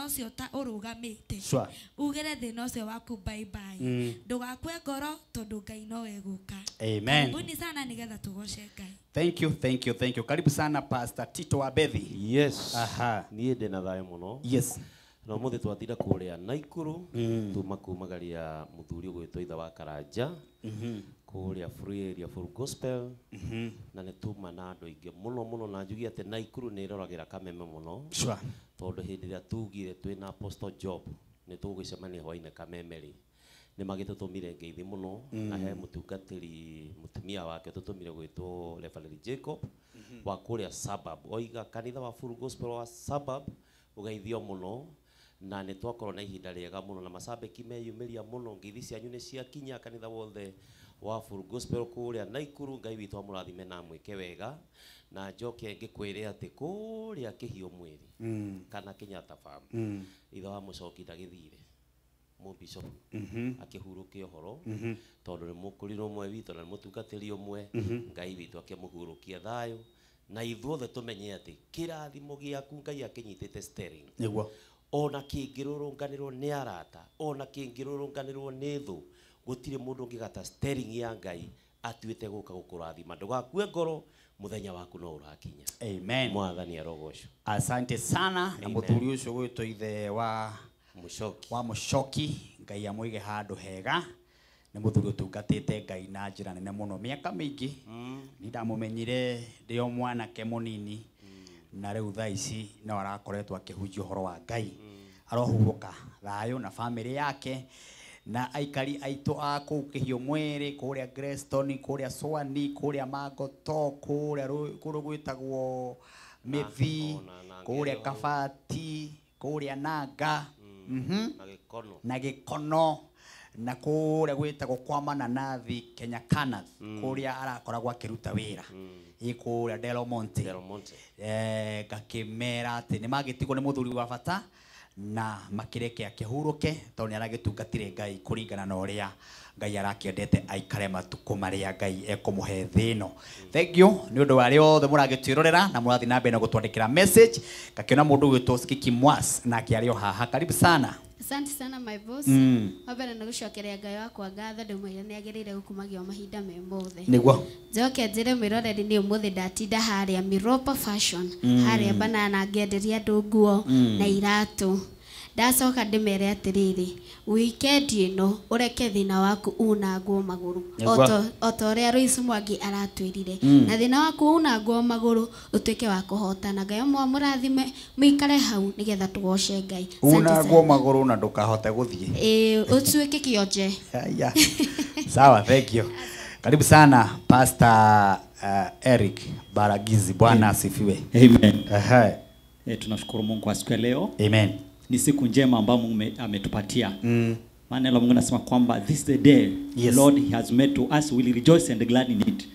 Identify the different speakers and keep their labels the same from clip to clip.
Speaker 1: ucio ta urugamite
Speaker 2: Sure.
Speaker 1: ugere thina ucio waku bye bye ndugakue ngoro tondu Ngai no weguka.
Speaker 2: Amen.
Speaker 1: Karibuni sana nigetha tugoce Ngai.
Speaker 2: Thank you. Karibu sana Pastor Tito Wabethi.
Speaker 3: Yes.
Speaker 2: Aha.
Speaker 3: Niĩ ndĩ na thayũ mũno.
Speaker 2: Yes.
Speaker 3: Na mũthĩ twathira kũrĩa Naikuru tuma kumagaria mũthuri ũgwĩtwo ithe wa Karanja kũrĩa free area full gospel na nĩ tuma na andũ aingĩ mũno na njugi atĩ Naikuru nĩ ĩroragĩra kameme mũno.
Speaker 2: Sure.
Speaker 3: Tondũ hĩndĩ ĩrĩa tugire twĩna Apostle Job nĩ tũgũcemania hwainĩ kameme-rĩ nĩ magĩtũtũmire ngeithi mũno na he mũtungatĩri mũtumia wake tũtũmire gwĩtwo Reverend Jacob wa kũrĩa suburb oiga kanitha wa full gospel wa suburb ũgeithio mũno na nĩ twakorwo na ihinda rĩega mũno na macambĩki meyumĩria mũno ngeithi cianyu nĩ ciakinya kanitha wothe wa full gospel kũrĩa Naikuru Ngai witũ amũrathime na mwĩke wega na njoke ngĩkwĩre atĩ kũrĩa Kĩhiũ Mwĩrĩ kana Kenyatta Farm ithe wa Mũcoki ndagĩthire Mũbishop akĩhurũkia ũhoro tondũ nĩ mũkũrinũ ũmwe witũ na nĩ mũtungatĩri ũmwe Ngai witũ akĩmũhurũkia thayũ na ithuothe tũmenye atĩ kĩrathimo gĩaku Ngai akĩnyitĩte steering
Speaker 2: Nĩguo.
Speaker 3: ona kĩngĩrũrũnganĩrwo nĩ arata ona kĩngĩrũrũnganĩrwo nĩ thũ gũtirĩ mũndũ ũngĩgata steering ya Ngai atuĩte gũka gũkũrathima ndũgakue ngoro muthenya waku no urakinya.
Speaker 2: Amen.
Speaker 3: Mwathani arogocwo.
Speaker 2: Asante sana na muthuri ucio gwitwo ithe wa Mũcoki Ngai amwige handu hega ni muthuri utungatite Ngai na njira nene muno miaka mingi ni ndamumenyire ndio mwanake munini na riu thaa ici no arakoretwo akihunjia uhoro wa Ngai arohuruka thayo na family yake na aikari aitu a kuu Kĩhiũ Mwĩrĩ kuria Greston kuria Swani kuria Magoto kuria kuru gwitagwo Mithi kuria Kabati kuria Nanga na Gĩkono na kuria gwitagwo kwa Mananathi Kenya Kana kuria arakoragwo akiruta wira kuria Del Monte gakimera ati ni magitigwo ni muthuri wa bata na makireke akihuruke tondu aragitungatire Ngai kuringana na uria Ngai arakiendete aikare matuko maria Ngai ekumuhe thino. Thank you ni undu wari othe muragitwirorera na murathi na mbere na gutwandikira message gakiona mundu gwitwo Skiki Mwas na akiario haha. Karibu sana.
Speaker 4: Asante sana my boss. Wabera na gucokeria Ngai wakwa ngatho ndumwire ni agirire gukumagia mahinda me mothe.
Speaker 2: Niguo.
Speaker 4: Njoke njire mwiroreri ni umuthi ndatinda haria Miropa Fashion haria banana ngenderia andu nguo na iratu. Ndacoka ndimere atiriri weekend ino ureke thina waku unagwo maguru oto ria Royce Mwangi aratwirire na thina waku unagwo maguru utuike wa kuhotana Ngai murathime muikare hau nigetha tugoce Ngai
Speaker 2: unagwo maguru na ndukahote guthie
Speaker 4: utuike kionje
Speaker 2: ya sawa. Thank you. Karibu sana Pastor Eric Baragizi. Bwana asifiwe.
Speaker 5: Amen. Tunashukuru Mungu kwa siku ya leo.
Speaker 2: Amen.
Speaker 5: Ni siku njema ambayo Mungu ametupatia. Maana Mungu anasema kwamba this is the day Lord he has made to us, we will rejoice and glad in it.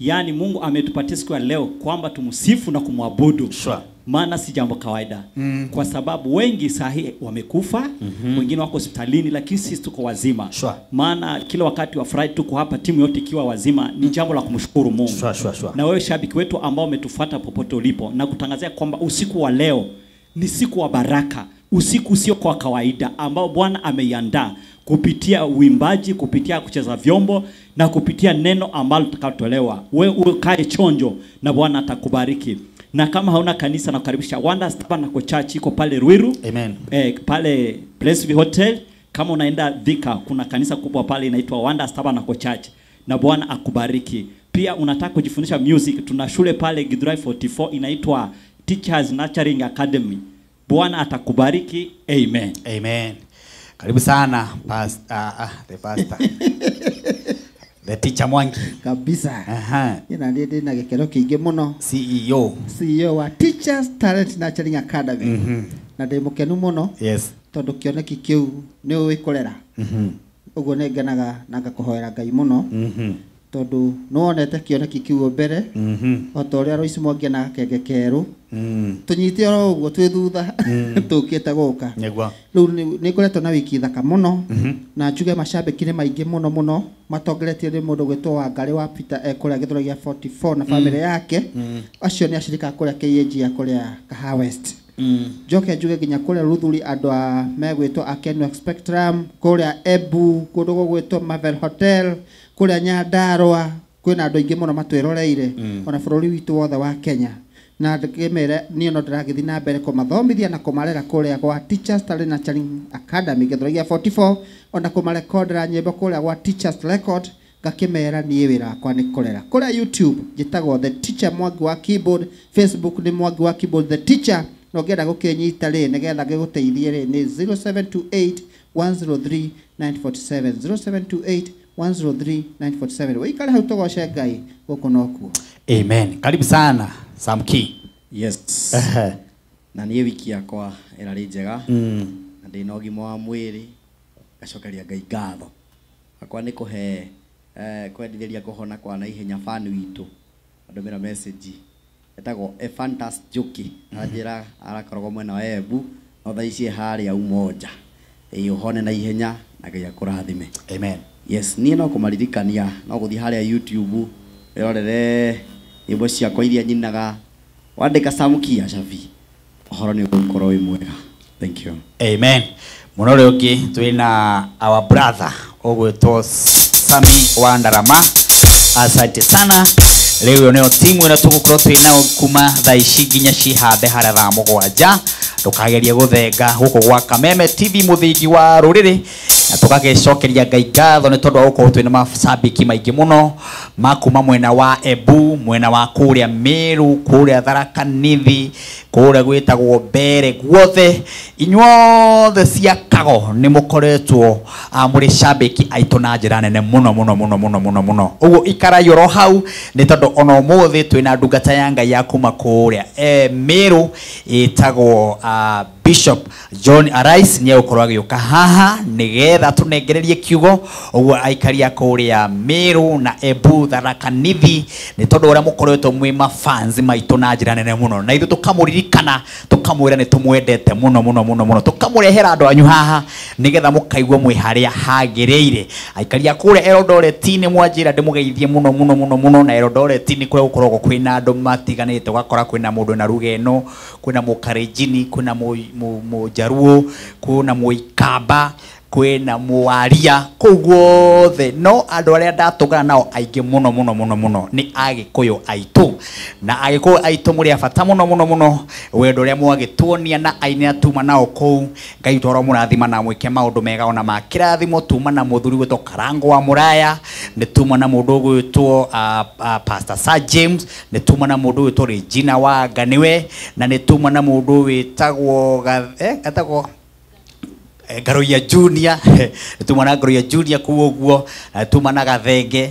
Speaker 5: Yani Mungu ametupatia siku ya leo kwamba tumsifu na kumwabudu.
Speaker 2: Sure.
Speaker 5: Maana si jambo kawaida. Kwa sababu wengi sahi wamekufa, wengine wako hospitalini lakini sisi tuko wazima.
Speaker 2: Sure.
Speaker 5: Maana kila wakati wa Friday tuko hapa timu yote ikiwa wazima ni jambo la kumshukuru Mungu.
Speaker 2: Sure.
Speaker 5: Na wewe shabiki wetu ambao umetufuata popote ulipo na kutangazia kwamba usiku wa leo ni siku wa baraka, usiku sio kwa kawaida ambao Bwana ameiandaa kupitia uimbaji, kupitia kucheza vyombo na kupitia neno ambalo tutakatolewa. Wewe ukae chonjo na Bwana atakubariki. Na kama hauna kanisa na kukaribisha Wonders Tabernacle Church iko pale Ruiru.
Speaker 2: Amen.
Speaker 5: Pale Blessed Hotel. Kama unaenda Thika kuna kanisa kubwa pale inaitwa Wonders Tabernacle Church na Bwana akubariki. Pia unataka kujifundisha music, tuna shule pale Githurai 44 inaitwa Teachers Nurturing Academy. Bwana atakubariki. Amen.
Speaker 2: Amen. Karibu sana the pastor. The teacher Mwangi
Speaker 6: kabisa. Ina ndidi na gikero kingi muno. CEO wa Teachers Talent Nurturing Academy. Na ndimukenu muno.
Speaker 2: Yes.
Speaker 6: Tondu kioneki kiu ni wikorera. Uguo nengenaga na ngakuhoera Ngai muno. Tondu no onete kioneki kiu mbere otoria Royce Mwangi na kenge keru tunyite oro uguo twi thutha tukite guka riu ni ngoretwo na wiki thaka muno na njuge macambiki ni maingi muno matongeretio ni mundu gwitwo wa Ngari wa Peter kuria Githurai 44 na family yake acio ni ashirika kuria KAG ya kuria Kaha West Njoke njuge nginya kuria Ruthuri andu a megwitwo Akenwa Spectrum, kuria Ebu, kundu gwitwo Marvel Hotel, kuria Nyandarua, kwina andu aingi muno matwiroreire ona bururi witu wothe wa Kenya. Na ndikimere ni no ndiragithi na mbere kumathomithia na kumarera kuria gwa Teachers Talent Nurturing Academy Githurai 44 ona kumarekondera nyimbo kuria gwa Teachers Record ngakimera ni wira kwa ni kurera kuria YouTube njitagwo The Teacher Mwangi wa Keyboard, Facebook ni Mwangi wa Keyboard The Teacher, no ngenda gukinyita ri nigetha ngiguteithie ri ni 0728 103 947 0728 103 947 wikare hau togoce Ngai guku nokuo.
Speaker 2: Amen. Karibu sana Samki.
Speaker 7: Yes. Na niĩ wiki yakwa ĩrarĩ njega na ndĩna ũgima wa mwĩrĩ ngacokeria Ngai ngatho. Akwa nĩ kũhe kwendithĩria kũhona kwa na ihenya fan witũ andũmĩra message etagwo Ephantus Njuki anjĩra arakoragwo mwena wa Embu no thaa ici harĩa Umoja ũhone na ihenya na Ngai akũrathime.
Speaker 2: Amen.
Speaker 7: Yes, niĩ no kũmaririkania no gũthiĩ harĩa YouTube ĩrorere nyimbo ciakwa iria nyinaga wandĩka Samki Acabi ũhoro nĩ ũgũkorwo wĩ mwega. Thank you.
Speaker 2: Amen. Muno rĩu ũngĩ twĩna our brother ũgwĩtwo Sami wa Ndarama. Asante sana. Leo nĩyo timu ĩrĩa tũgũkorwo twĩna kuma thaa ici nginya cihambe harĩa thaa mũgwanja tukageria guthenga guku gwa Kameme TV muthingi wa ruriri na tugagecokeria Ngai ngatho ni tondu gukorwo twina macambiki maingi muno makuma mwena wa Embu, mwena wa kuria Meru, kuria Tharaka Nithi, kuria gwitagwo Mbere, guothe inyuothe cia kago ni mukoretwo muri cambiki aitu na njira nene muno muno muno muno muno muno. Uguo ikara yoro hau ni tondu ona umuthi twina ndungata ya Ngai ya kuma kuria Meru itagwo Bishop John Arais ni ukorwo agiuka haha nigetha tunengererie kiugo. Uguo aikaria kuria Meru na Embu, Tharaka Nithi ni tondu uria mukoretwo mwi mafans maitu na njira nene muno na ithu tukamuririkana tukamwira ni tumwendete muno muno muno muno tukamurehera andu anyu haha nigetha mukaigwa mwi haria hagireire. Aikaria kuria Eldoret ni mwanjira ndimugeithie muno muno muno muno na Eldoret ni kuria gukoragwo kwina andu matiganite ugakora kwina mundu na rugeno, kwina mukarejini, kwina Mujaruo, kuna Muikamba, kwina Muaria, kuguothe no andu aria ndatugana nao aingi muno muno muno muno ni Agikuyu aitu na Agikuyu aitu muri abata muno muno muno wendo ria mwagituonia na aini atuma nao kou. Ngai toro murathima na mwike maundu mega ona makirathimo tuma na muthuri gwitwo Karango wa Muraya, ni tuma na mundu gwitwo Pastor Sir James, ni tuma na mundu gwitwo Regina wa Ganiwe, na ni tuma na mundu witagwo etagwo Garoya Junior tumana Garoya Junior kuoguo tumana Gathenge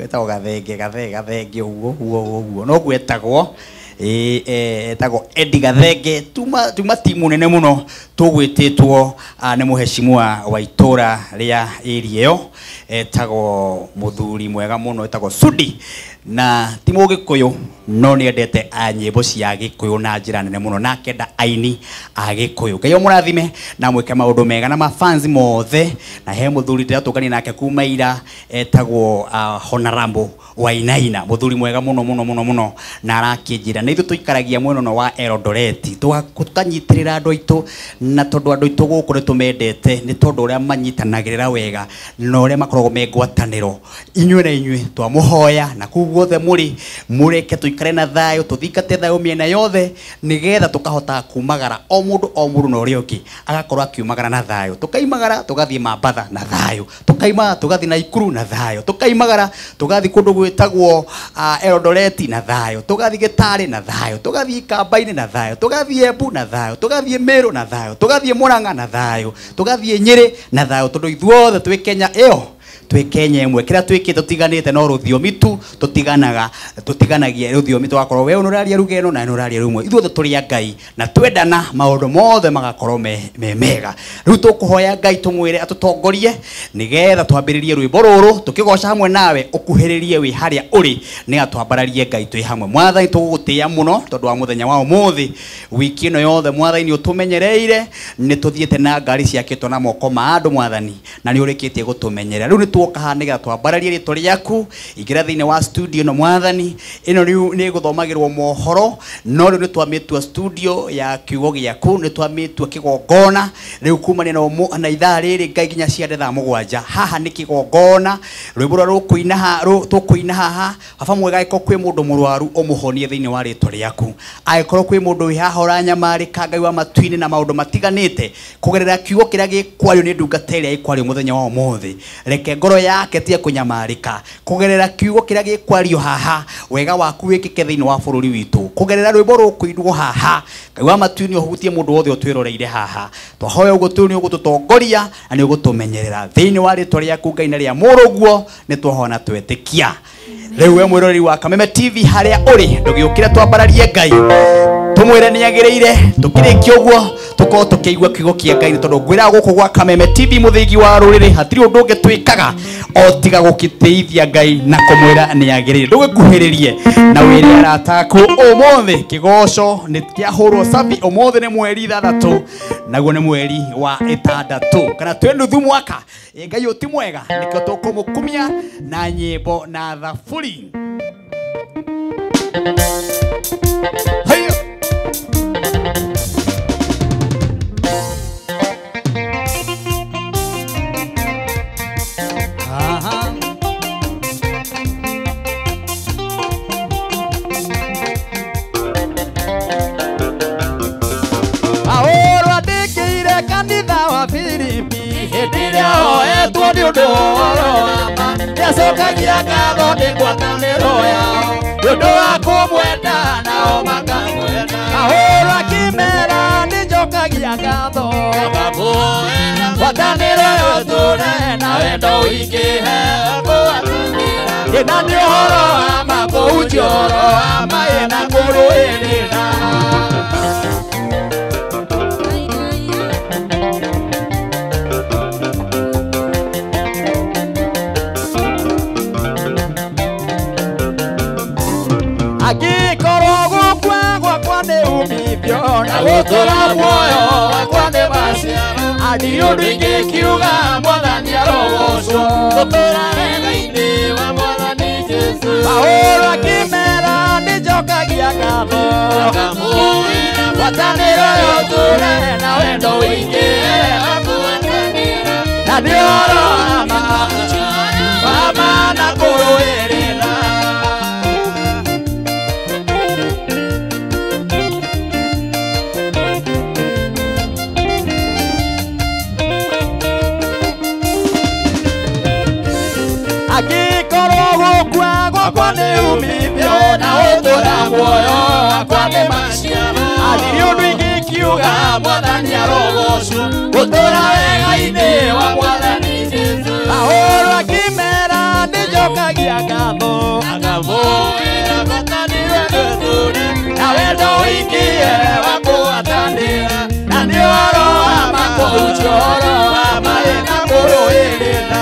Speaker 2: etagwo Gathenge uguo no gwetagwo etagwo Eddie Gathenge tuma timu nene muno tugwititwo ni muheshimiwa wa itora ria area yo etagwo muthuri mwega muno etagwo Sudi na timu Gikuyu no ni endete nyimbo cia Gikuyu na njira nene muno na kenda aini Gikuyu. Ngai murathime na mwike maundu mega na mafans mothe na he muthuri ndira tukani nake kuma ira etagwo Honorable Wainaina muthuri mwega muno muno muno muno na arakinjira na ithu tuikaragia mwena no wa Eldoret tukanyitirira andu aitu na tondu andu aitu guku ni tumendete ni tondu uria manyitanagirira wega no uria makoragwo mengwataniro inywe na inywe twamuhoya na kuguothe mureke tuikare na thayo tuthikate thayo miena yothe nigetha tukahota kumagara o mundu no uria ungi agakorwo akiumagara na thayo tukaimagara tugathie Mambatha na thayo tukaima tugathie Naikuru na thayo tukaimagara tugathie kundu gwitagwo Eldoret na thayo tugathie Gitare na thayo tugathie Kambaini na thayo tugathie Embu na thayo tugathie Meru na thayo tugathie Murang'a na thayo tugathie Nyeri na thayo tondu ithuothe twi Kenya iyo twi Kenya imwe kira twikite tutiganite no ruthiomi tu tutiganagia ruthiomi twakorwo we unuraria rugeno na unuraria rumwe ithuothe turi Ngai na twendana maundu mothe magakorwo mega. Riu tukuhoya Ngai tumwire atutongorie nigetha twambiririe rwimbo ruru tukigoca hamwe nawe ukuhiririe wi haria uri ni atwambararie Ngai twi hamwe. Mwathani tugutia muno tondu wa muthenya wa umuthi wiki ino yothe Mwathani utumenyereire ni tuthiete na ngari ciakitwo na moko ma andu Mwathani na ni urikitie gutumenyerera. Riu tuoka haniga twambararie ritwa riaku igira thiine wa studio no mwathani ino riu ni guthomagirwo mohoro no riu ni twamitua studio ya kiugo giaku ni twamitua kigongona riu kumania na ithaa riri ngai ginya ciande thaa 7 haha ni kigongona rwimbo rukuina tukuina haha baba mwega iko kwi mundu murwaru umuhonie thiine wa ritwa riaku aikorwo kwi mundu wi haha uranyamarika ngai wa matuini na maundu matiganite kugerera kiugo kiria gikwario ni ndungata iria ikwario muthenya wa umuthi reke ngoro yake tie kunyamarika kugerera kiugo kiria gikwario haha wega waku wikike thiine wa bururi witu kugerera rwimbo rukuinwo haha ngai wa matuini uhutie mundu wothe utwiroreire haha twahoya uguo tu ni ugututongoria na ni ugutumenyerera thiine wa ritwa riaku ngai na ria muruguo ni twahona twetikia riu we mwiroreri wa Kameme TV haria uri ndugiukire twambararie ngai tumwire ni agirire tukirikia uguo tuko tukiigua kiugo kia ngai ni tondu ngwira guku gwa Kameme TV muthigi wa ruriri hatiri undu ungitwikaga o tiga gukiteithia ngai na kumwira ni agirire ndugikuhiririe na wiri arataku umuthi kigoco ni kiahurwo sabi umuthi ni mweri 3 naguo ni mweri wa 6 kana twendu mwaka ngai uti mwega nikio tukumukumia na nyimbo na thaburi Hey! Ahora de que iré candidato a Filipi, edile o esto de oro, ya se caía cada de guatanero ya, yo akomuenda na omakamwenda. Ahora kimera ni joka giagado, guatanero yo tune na wendo wiki he guatanero. Yena ni oro ama kujoro ama yena kuruelina. Aquí korogo kwa ne umibyo na gotora moyo kwa ne basiano adio ringe kiuga mwathani arogocwo gotora ene wa mwathani Jesu ahora kimera ni jokagia ngatho akamuira watanira yotore na wendo wingi akuatanira na dioro ama na kuruirira. Aquí korogo kwa ne umibyo na otora moyo kwa ne masiano adio ndwingi kiuga mwathani arogocwo otora wega ine wa mwathani Jesu ahora kimera ni jokagia ngatho akamuira matanira ndure na wendo wingie wa kuatanira na ni oro ama kuchoro ama ena kuruirira.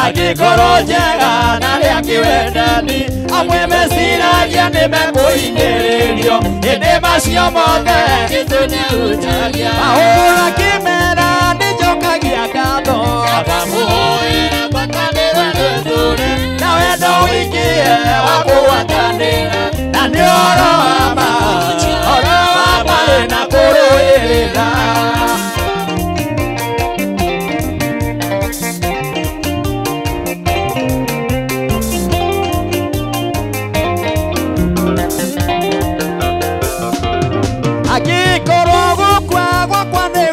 Speaker 2: Agikoro njega na ria kiwendani amwe mesiragia ni mekuinĩrĩrio hĩndĩ macio mothe Jesũ nĩahunjagia ahũra kĩmera nĩnjokagia ngatho akamũhoera ngwatanĩro nĩthũre na wendo wĩingĩhe wa kũgwatanĩra na nĩ ũhoro wa marĩ na kũrũĩrĩra.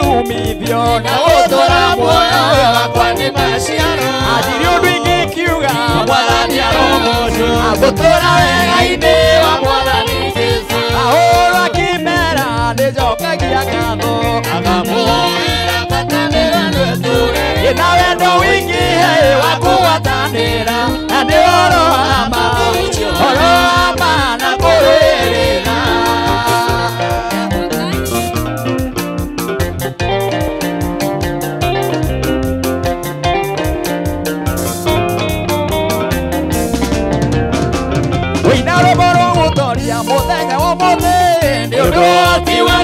Speaker 2: umithio na guthura muoyo wakwa ni maciaro adirio ndwingi kiuga mwathani arogocwo aguthura wega-inĩ wa mwathani Jesu ahũra kĩmera nĩnjokagia ngatho akamũhoera ngwatanĩro nĩthũre na wendo wĩingĩhe wa kũgwatanĩra na nĩ ũhoro wa ma na kũrũĩrĩra.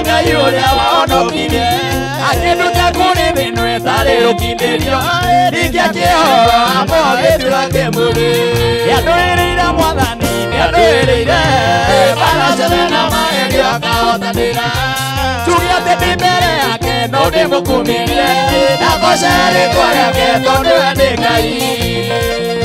Speaker 8: ngai uria wahonokire akĩnduta kũrĩ thĩinũ ĩtarĩ ũkindĩrio ringia kĩhoro amwe gĩtuage mũrĩ nĩandũĩrĩire mwathani nĩandũĩrĩire baracere na magerio akahotanĩra tuge atĩ ndĩ mbere yake no ndĩmũkumĩrie na ngoce rĩtwa rĩake tondũ we nĩ ngai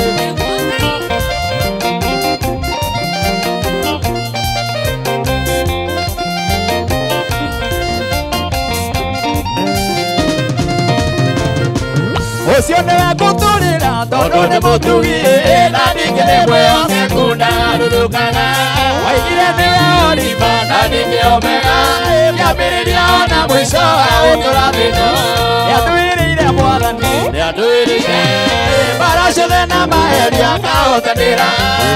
Speaker 8: Ucio nĩwe ngũtũrĩra tondũ nĩ mũtugi na ningĩ nĩ mwĩhokeku ndarurũkaga waigire nĩwe Oliva na ningĩ Omega kĩambĩrĩria ona mũico wa gũtũra thĩinĩ nĩandũĩrĩire mwathani nĩandũĩrĩire mbara ciothe na maheria akahotanĩra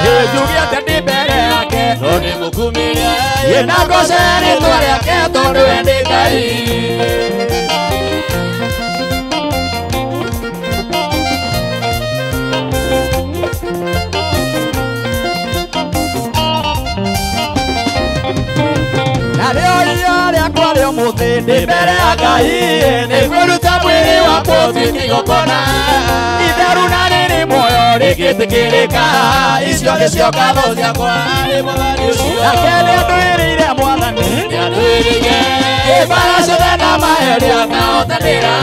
Speaker 8: njuge atĩ ndĩ mbere yake no ndĩmũkumĩrie na ngoce rĩtwa rĩake tondũ we nĩ Ngai Muthi ndĩ mbere ya Ngai nĩkwĩruta mwĩrĩ wakwa ũtuĩke igongona itheru na rĩrĩ muoyo rĩgĩtĩkĩrĩka icio nĩcio ngatho ciakwa harĩ mwathani ũcio nake nĩandũĩrĩire mwathani nĩandũĩrĩire mbara ciothe na maheria akahotanĩra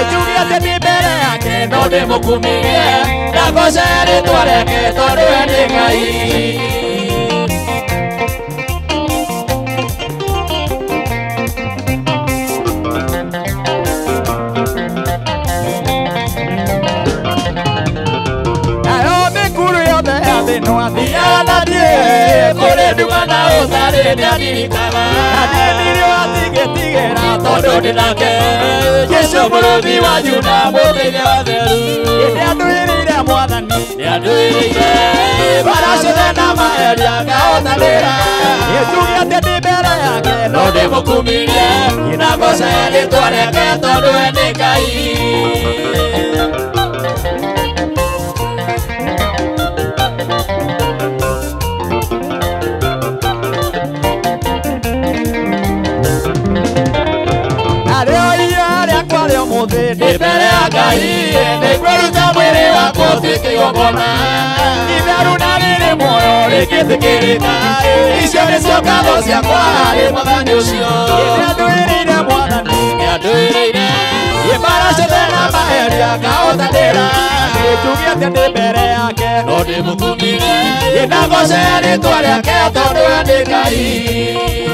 Speaker 8: njuge atĩ ndĩ mbere yake no ndĩmũkumĩrie na ngoce rĩtwa rĩake tondũ we nĩ Ngai no athiana ndiĩ kũrĩ nduma na ũtharĩ nĩandirikaga na ndirĩ watigĩtigĩra tondũ ndĩ nake Jesũ mũrũthi wa Juda mũthenya wa theru nĩandũĩrĩire mwathani nĩandũĩrĩire mbara ciothe na maheria akahotanĩra njuge atĩ ndĩ mbere yake no ndĩmũkumĩrie na ngoce rĩtwa rĩake tondũ we nĩ Ngai Muthi ndĩ mbere ya Ngai nĩkwĩruta mwĩrĩ wakwa ũtuĩke igongona itheru na rĩrĩ muoyo rĩgĩtĩkĩrĩka icio nĩcio ngatho ciakwa harĩ mwathani ũcio nĩandũĩrĩire mwathani nĩandũĩrĩire mbara ciothe na maheria akahotanĩra njuge atĩ ndĩ mbere yake no ndĩmũkumĩrie na ngoce rĩtwa rĩake tondũ we nĩ Ngai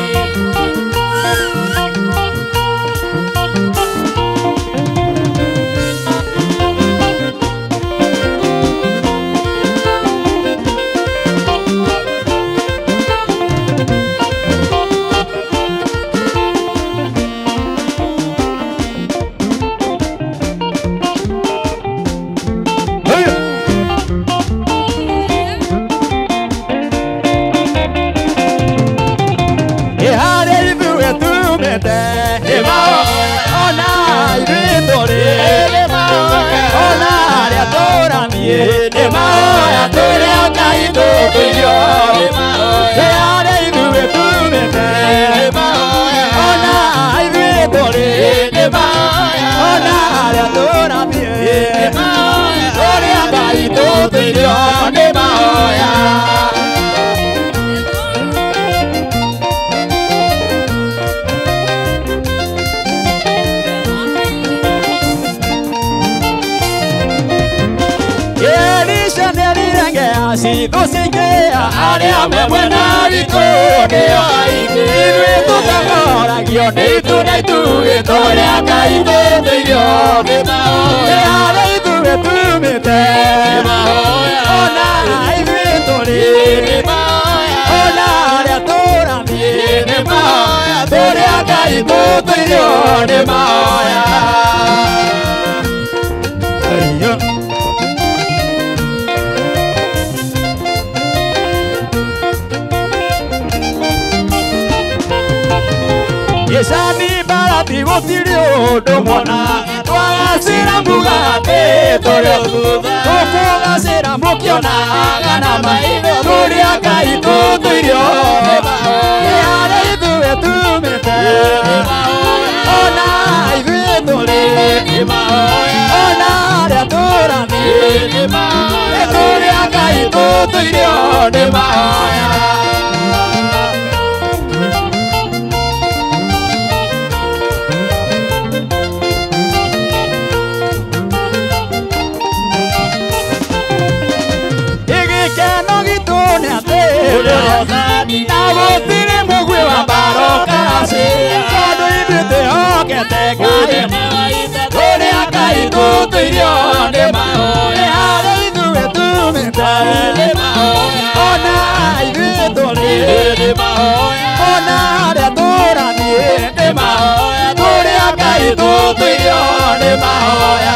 Speaker 8: Singea arĩa memwe na witũ nĩo aingĩ ithuĩ tũtagoragio nĩ ituna itugĩtwo rĩa Ngai tũthĩirio nĩ mahoya harĩa ithuĩ tumĩte ona ithuĩ tũrĩ nĩ mahoya ona harĩa tũrathiĩ nĩ mahoya tũrĩa Ngai tũthĩirio nĩ mahoya Yesani barati gũtirĩ ũndũ mona twagacĩra mugatĩ torio thutha tukugacira mukionaga na maitho turia Ngai tutuirio yare ithuĩ tumĩte ona ithuĩ tũrĩ ona arĩa tũrathiĩ turia Ngai tutuirio nĩ mahoya. Na gũtirĩ mũgwĩ wa mbaro karacĩ tondũ ithuĩ twĩhokete Ngai ũrĩa Ngai tũtũirio nĩ mahoya harĩ ithuĩ tumĩte ona ithuĩ tũrĩ ona arĩa tũrathiĩ nĩ mahoya ũrĩa Ngai tũtũirio nĩ mahoya.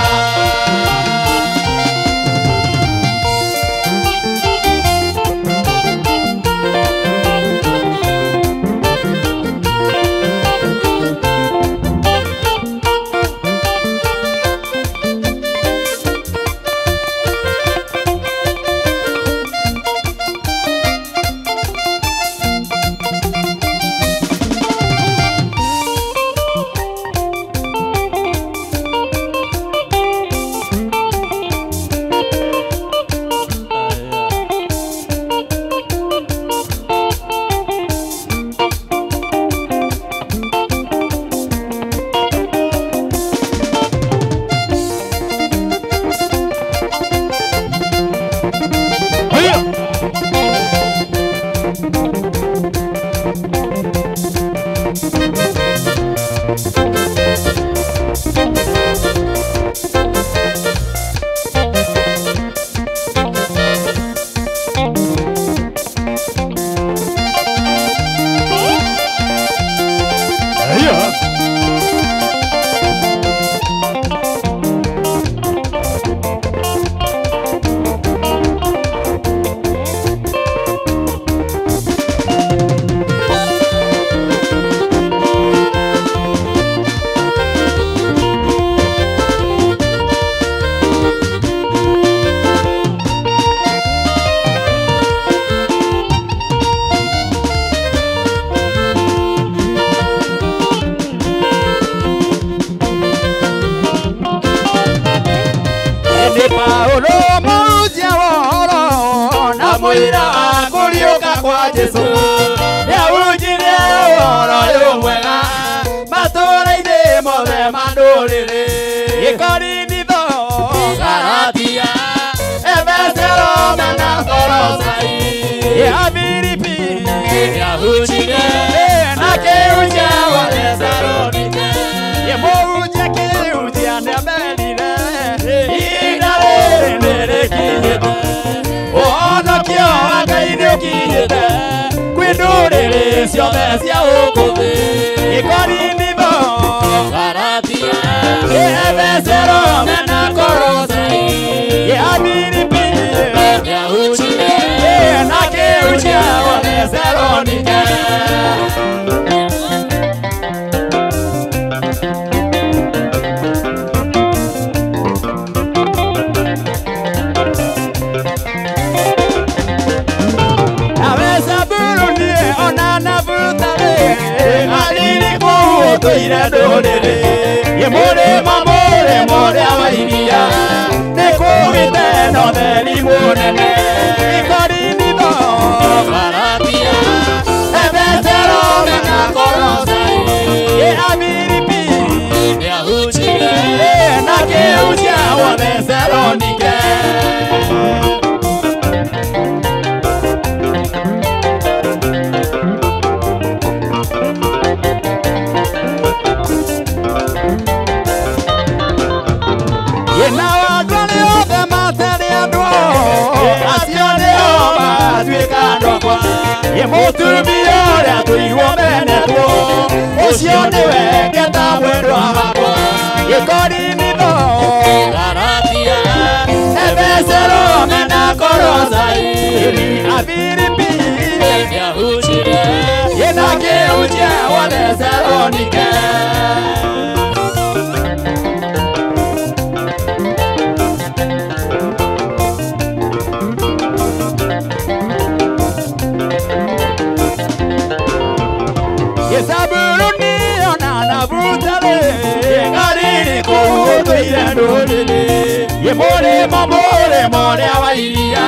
Speaker 8: mamore more awairia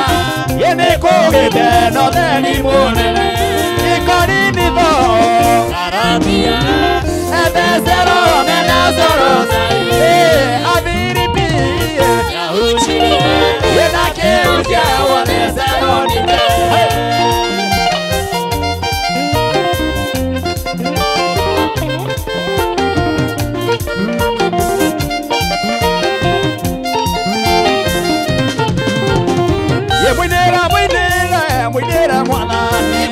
Speaker 8: yene kogete no theni munene ikorini tho aratia edesero mena soro sai aviripi yahuchi yena keuja wone seronite Mwinera mwanani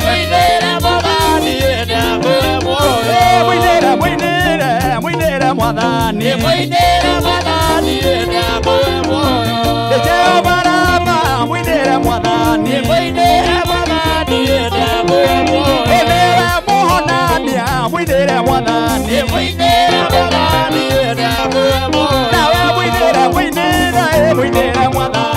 Speaker 8: mwinera mwanani mwinera mwanani Ejeo barama mwinera mwanani Elera muhonania mwinera mwanani Nawe mwinera mwinera mwanani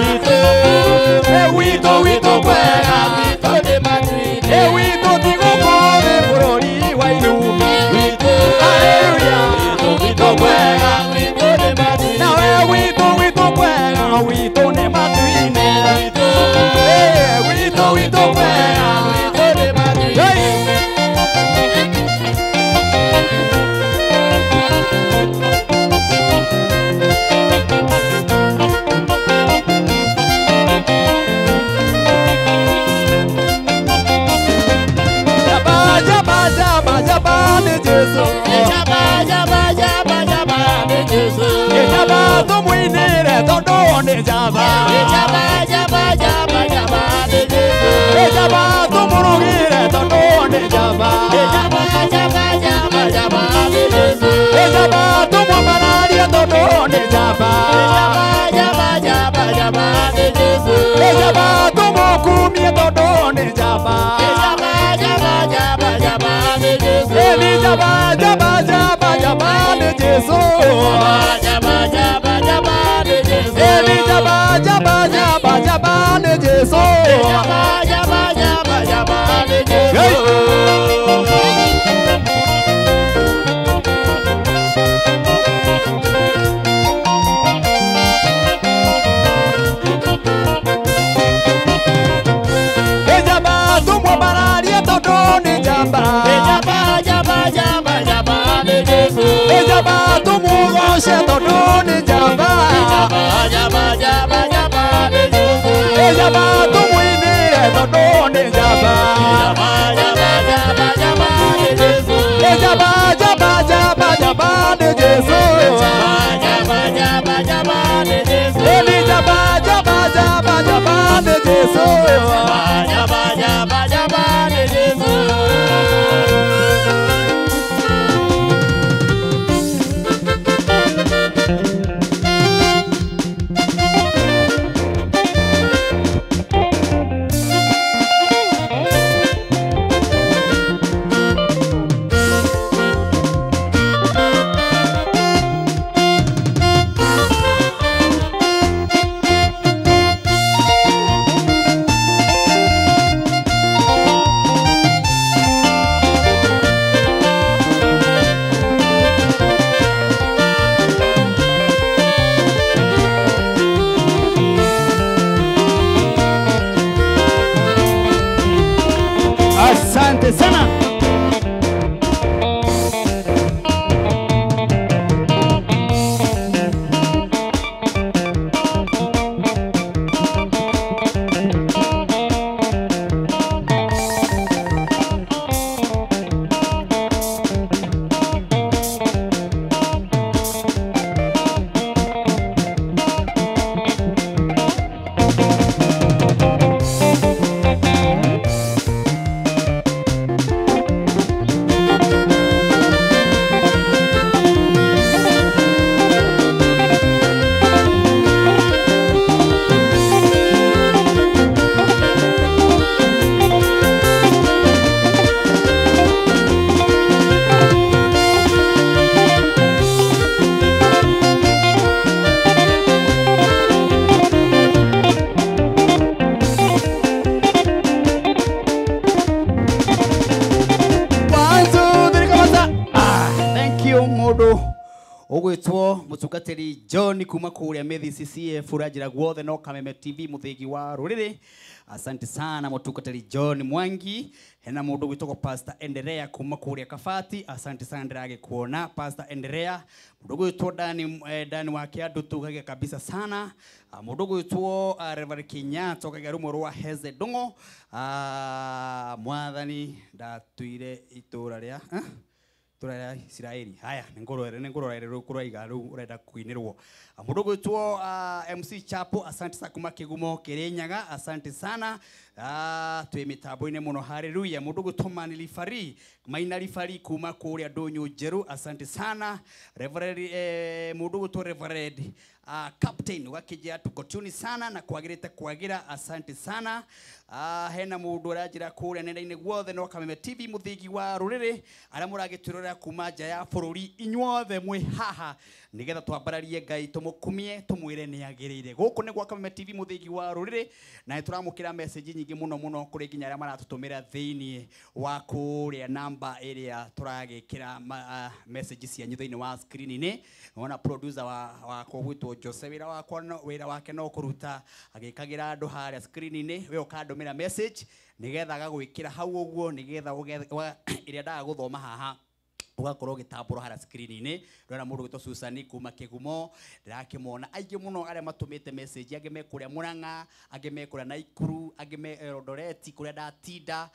Speaker 8: Wito jaba jaba jaba jaba jaba ni Jesu jaba tumurugire tondo ni jaba jaba jaba jaba jaba ni Jesu jaba tumubararia tondo ni jaba jaba jaba jaba ni Jesu jaba tumukumie tondo ni jaba jaba jaba jaba jaba ni Jesu jaba jaba jaba jaba ni Jesu jaba jaba jaba ni Jesu jaba jaba jaba jaba ni Jesu jaba jaba jaba jaba ni Jesu Asante sana. Ogwetwo mutugateri John kuma kuria methi CCF urajira guothe no Kameme TV muthigi wa ruriri. Asante sana mutugateri John Mwangi. Hena mundu gwitoko Pastor Enderea kuma kuria Kafati. Asante sana ndirage kuona Pastor Enderea. Mundu gwitwo Dani wake andutugage kabisa sana. Mundu gwitwo Reverend Kenyatta okaga rumo rwa Heze Dongo. Mwathani ndatuire itura ria turaya Israeli. Haya ningorore rukuraiga ru urenda kuinirwo. Mundu gwitwo MC Chapo asante sana kuma Kigumo Kirinyaga. Asante sana. Twi mitambo-ine muno haleluya. Mundu gwitwo Manilifari Maina Lifari kuma kuria Ndonyo Njeru. Asante sana. Reverend mundu gwitwo Reverend Captain wakijia tukotuni sana na kwagirite kwagira. Asante sana. Hena mundu urajira kuria nenda-ine guothe no Kameme TV muthigi wa ruriri aria muragiturora kuma nja ya bururi inyuothe mwi haha nigetha twambararie Ngai tumukumie tumwire ni agirire guku ni gwa Kameme TV muthigi wa ruriri na turamukira message nyingi muno kuri nginya aria maratutumira thiini wa kuria namba area turagikira message cianyu thiini wa screen ni ona producer wa gwitwo Jose wira wake no kuruta agikagira andu haria screen ni we ukandumira message nigetha gagwikira hau uguo nigetha iria ndaga guthoma haha
Speaker 2: ugakorwo gitambura hara screen-ini rona mundu gito Susani kuma Kigumo ndirakimona aingĩ mũno arĩa matũmĩte message angĩ me kũrĩa Murang'a angĩ me kũrĩa Naikuru angĩ me Eldoret kũrĩa ndatinda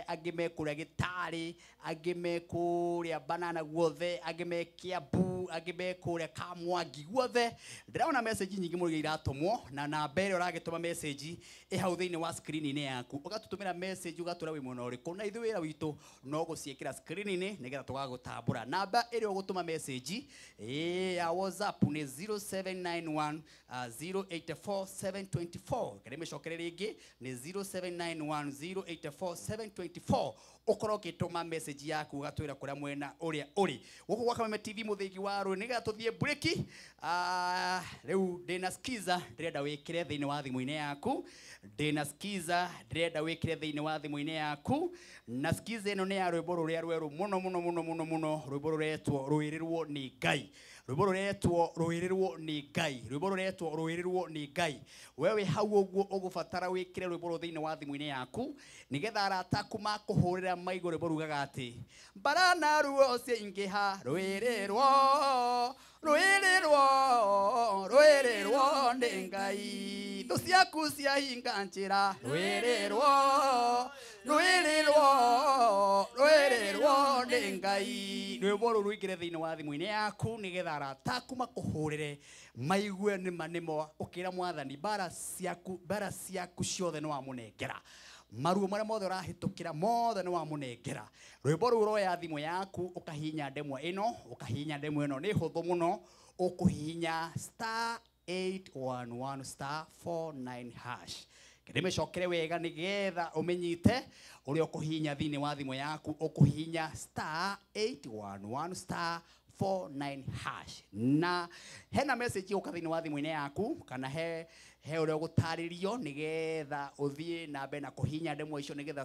Speaker 2: angĩ me kũrĩa Gĩtarĩ angĩ me kũrĩa Banana guothe angĩ me Kiambu angĩ me kũrĩa Kamwangi guothe ndĩraona message nyingĩ mũno iratũmwo na namba ĩrĩa ũragĩtũma message hau thĩinĩ wa screen-ini yaku ũgatũtũmĩra message ũgatũra wĩ mwena ũrĩkũ na ithuĩ wĩra witũ no gũciĩkĩra screen-ini nĩgetha gutambura namba ĩrĩa ũgũtũma message ya WhatsApp ni 0791 084 724 kare mĩcokere rĩngĩ ni 0791 084 724 ũkorwo ũgĩtũma message yaku ũgatwĩra kũrĩa mwena ũrĩa ũrĩ gũkũ gwa Kameme TV mũthĩgi wa rũĩ nĩgetha tũthiĩ break rĩu ndĩna skiza ndĩrenda wĩkĩre thĩinĩ wa thimũ-inĩ yaku ndĩna skiza ndĩrenda wĩkĩre thĩinĩ wa thimũ-inĩ yaku na skiza ĩno nĩ ya rwĩmbo rũrĩa rwerũ mũno rwĩmbo rũretwo rũĩrĩrwo nĩ Ngai rwĩmbo rũretwo rũĩrĩrwo nĩ Ngai rwĩmbo rũretwo rũĩrĩrwo nĩ Ngai wewe hau ũguo ũgũbatara wĩkĩre rwĩmbo rũ thĩinĩ wa thimũ-inĩ yaku nĩgetha arata aku makũhũrĩra maigũ rwĩmbo rugaga atĩ mbarana ruo ciaingĩha rũĩrĩrwo nĩ Ngai thũ ciaku ciahinga njĩra rũĩrĩrwo nĩ Ngai rwĩmbo rũrũ rũingĩre thĩinĩ wa thimũ-inĩ yaku nĩgetha arata aku makũhũrĩre maigue nĩmo ũkĩra Mwathani mbara ciaku ciothe nĩ wamũnengera maruo marĩa mothe ũrahĩtũkĩra mothe nĩ wamũnengera rwĩmbo rũu roya thimũ yaku ũkahihinya ndemwa ĩno nĩ hũthũ mũno ũkũhihinya *811*49# ndĩmĩcokere wega nĩgetha ũmenyite ũrĩa ũkũhihinya thĩinĩ wa thimũ yaku ũkũhihinya *811*49# na hena message ũka thĩinĩ wa thimũ-inĩ yaku kana he ũrĩa ũgũtarĩrio nĩgetha ũthiĩ na mbere na kũhihinya ndemwa icio nĩgetha